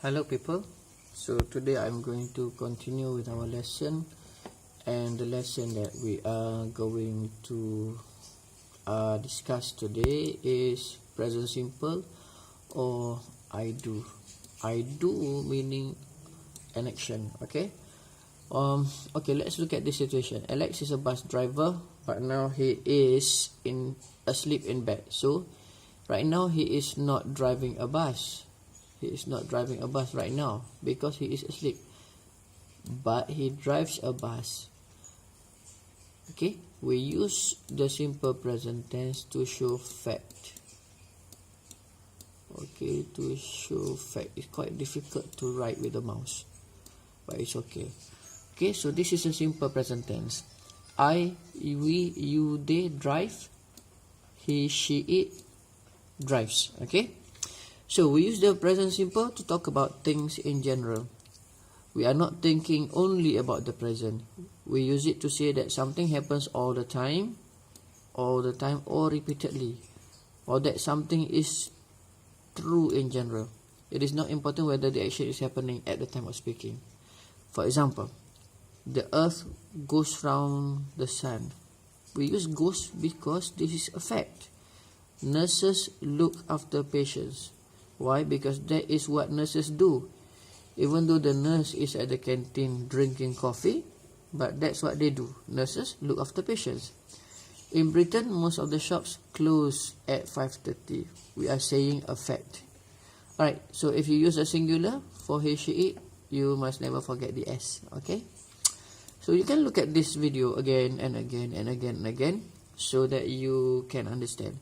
Hello people, so today I'm going to continue with our lesson, and the lesson that we are going to discuss today is present simple or I do. I do meaning an action. Okay, let's look at this situation. Alex is a bus driver, but now he is asleep in bed. So right now he is not driving a bus. He is not driving a bus right now because he is asleep. But he drives a bus. Okay, we use the simple present tense to show fact. Okay, to show fact. It's quite difficult to write with the mouse, but it's okay. Okay, so this is a simple present tense. I, we, you, they drive. He, she, it drives. Okay. So we use the present simple to talk about things in general. We are not thinking only about the present. We use it to say that something happens all the time or repeatedly, or that something is true in general. It is not important whether the action is happening at the time of speaking. For example, the earth goes round the sun. We use goes because this is a fact. Nurses look after patients. Why? Because that is what nurses do. Even though the nurse is at the canteen drinking coffee, but that's what they do. Nurses look after patients. In Britain, most of the shops close at 5:30. We are saying a fact. Alright, so if you use a singular for he, she, it, you must never forget the S. Okay? So you can look at this video again and again and again and again so that you can understand.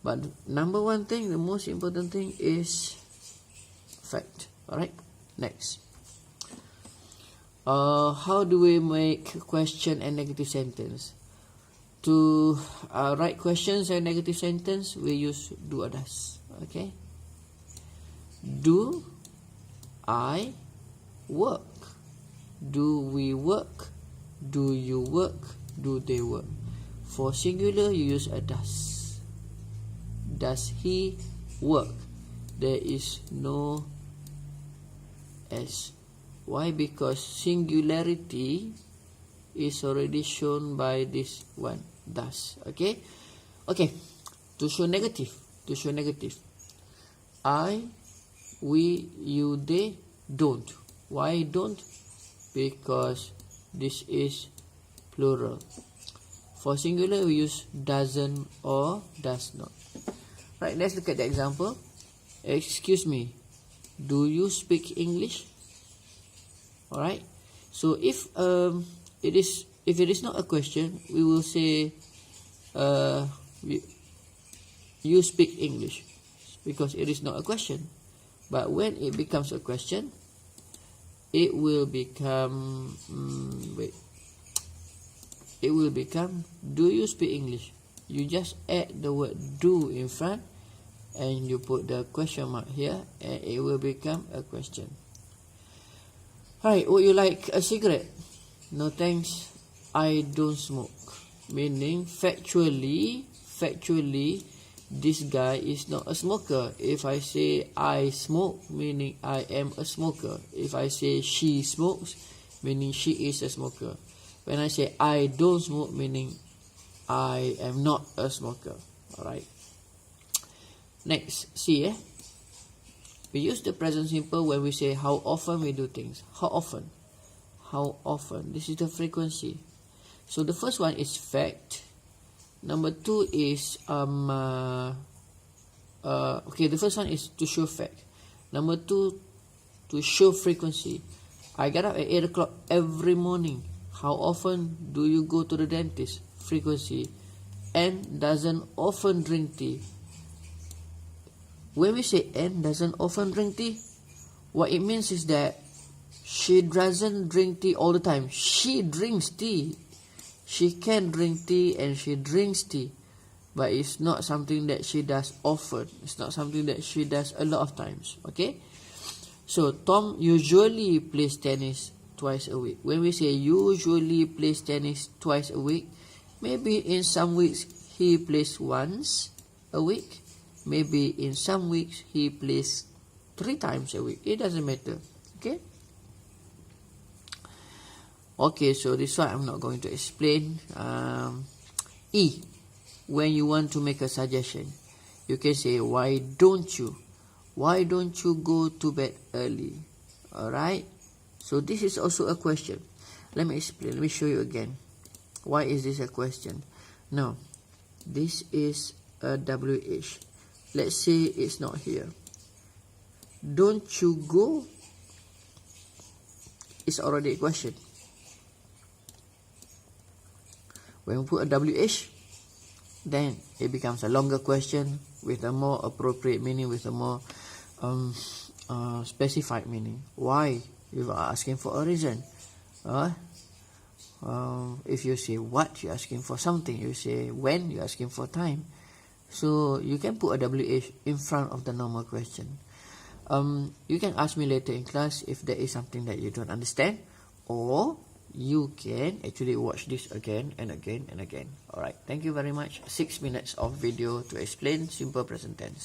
But number one thing, the most important thing is fact. Alright, next. How do we make question and negative sentence? To write questions and negative sentence, we use do or does. Okay. Do I work? Do we work? Do you work? Do they work? For singular, you use a does. Does he work? There is no S. Why? Because singularity is already shown by this one, does. Okay? Okay. To show negative. I, we, you, they don't. Why don't? Because this is plural. For singular, we use doesn't or does not. Right, let's look at the example. Excuse me, do you speak English? Alright, so if it is not a question, we will say you speak English, because it is not a question. But when it becomes a question, it will become do you speak English? You just add the word do in front and you put the question mark here, and it will become a question. Alright, would you like a cigarette? No thanks, I don't smoke. Meaning factually this guy is not a smoker. If I say I smoke, meaning I am a smoker. If I say she smokes, meaning she is a smoker. When I say I don't smoke, meaning I am not a smoker. Alright. Next, see. We use the present simple when we say how often we do things. How often? How often? This is the frequency. So the first one is fact. Number two is the first one is to show fact. Number two, to show frequency. I get up at 8 o'clock every morning. How often do you go to the dentist? Frequency. Anne doesn't often drink tea. When we say Anne doesn't often drink tea, what it means is that she doesn't drink tea all the time. She drinks tea. She can drink tea and she drinks tea, but it's not something that she does often. It's not something that she does a lot of times. Okay? So Tom usually plays tennis twice a week. When we say usually plays tennis twice a week, maybe in some weeks he plays once a week. Maybe in some weeks he plays 3 times a week. It doesn't matter. Okay. Okay, so this one I'm not going to explain. E, when you want to make a suggestion, you can say, why don't you? Why don't you go to bed early? Alright. So this is also a question. Let me explain. Let me show you again. Why is this a question? Now, this is a WH. Let's say it's not here. Don't you go? It's already a question. When we put a WH, then it becomes a longer question with a more appropriate meaning, with a more specified meaning. Why? You are asking for a reason. If you say what, you're asking for something. You say when, you're asking for time. So you can put a WH in front of the normal question. You can ask me later in class if there is something that you don't understand, or you can actually watch this again and again and again. Alright, thank you very much. 6 minutes of video to explain simple present tense.